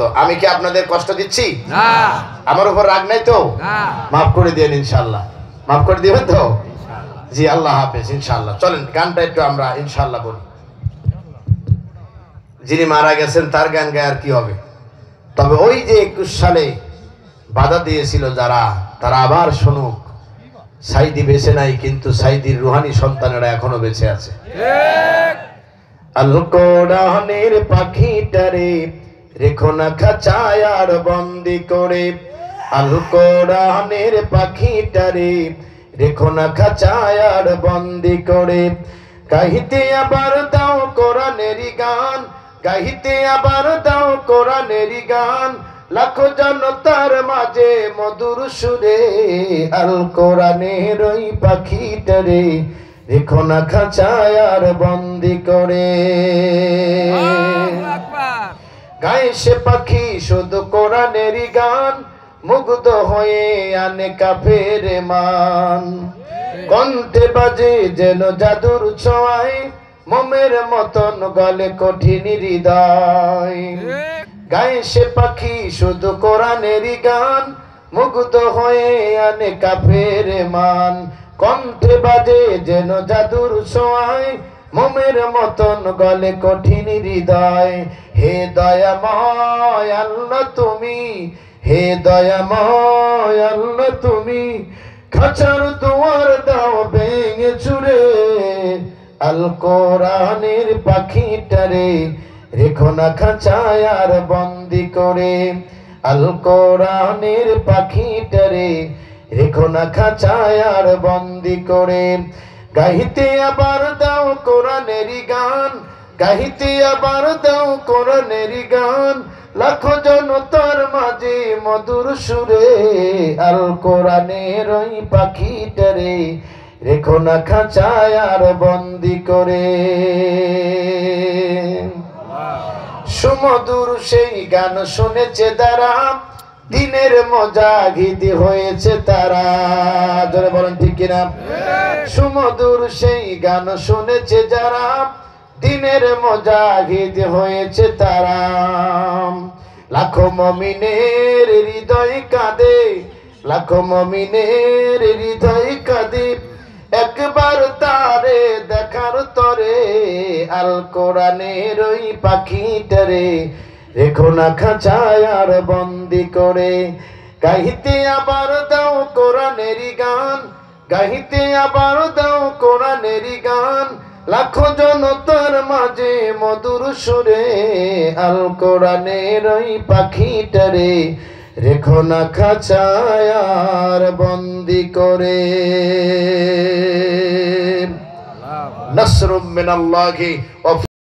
তো আমি কি আপনাদের কষ্ট দিচ্ছি? না। আমার উপর রাগ নাই তো? না। মাফ করে দিবেন ইনশাআল্লাহ। মাফ করে দিবেন তো? ইনশাআল্লাহ। জি, আল্লাহ হাফেজ ইনশাআল্লাহ। চলেন গানটা একটু আমরা ইনশাআল্লাহ বলি। যিনি মারা গেছেন তার গান গায় আর কি হবে। তবে ওই যে 21 সালে বাধা দিয়েছিল যারা, তারা আবার শুনুক। সাইদি বেঁচে নাই, কিন্তু সাইদির রুহানি সন্তানেরা এখনো বেঁচে আছে। আল কোরআনের পাখিটারে রেখো না খাঁচায় আর বন্দি করে। আল কোরআনের পাখিটারে রেখো না খাঁচায় আর বন্দি করে। গাইতে আবার দাও কোরআনেরই গান, গাইতে আবার দাও কোরআনেরই গান, লাখো জনতার মাঝে মধুর সুরে। আল কোরআনের ওই পাখিটারে রেখো না খাঁচায় আর বন্দি করে। গায়ে সে পাখি শুধু কোরআনেরই গান, মুগ্ধ হয়ে আনে কাফের মান। কণ্ঠে বাজে যেন জাদুর ছোঁয়ায়, মোমের মতন গলে কঠিন হৃদয়। গায়ে সে পাখি শুধু কোরআনেরই গান, মুগ্ধ হয়ে আনে কাফের মান। কণ্ঠে বাজে যেন জাদুর ছোঁয়ায়, মোমের মতন গলে কঠিন হৃদয়। হে দয়াময় আল্লাহ তুমি, হে দয়াময় আল্লাহ তুমি, খাঁচার দুয়ার দাও ভেঙে চুরে। আল কোরআনের পাখিটারে রেখো না খাঁচায় আর বন্দি করে। আল কোরআনের পাখিটারে রেখো না খাঁচায় আর বন্দি করে। গাইতে আবার দাও কোরআনেরই গান, গাইতে আবার দাও কোরআনেরই গান, লাখো জনতার মাঝে মধুর সুরে। আল কোরআনের ওই পাখিটারে রেখো না খাঁচায় আর বন্দি করে। সুমধুর সেই গান শুনেছে তারা, দিনের মুজাহিদ হয়েছে তারা। জোরে বলেন ঠিক কিনা? সুমধুর সেই গান শুনেছে যারা, দিনের মুজাহিদ হয়েছে তারা। লাখো মুমিনের হৃদয় কাঁদে, লাখো মুমিনের হৃদয় কাঁদে, একবার তারে দেখার তরে। আল কোরআনের ওই পাখিটারে রেখো না খাঁচায় আর বন্দি করে। গাইতে আবার দাও কোরআনেরই গান, গাইতে আবার দাও কোরআনেরই গান, লাখো জনতার মাঝে মধুর সুরে। আল কোরআনের ওই পাখিটারে রেখো না খাঁচায় আর বন্দি করে। নাসরুম মিনাল্লাহি।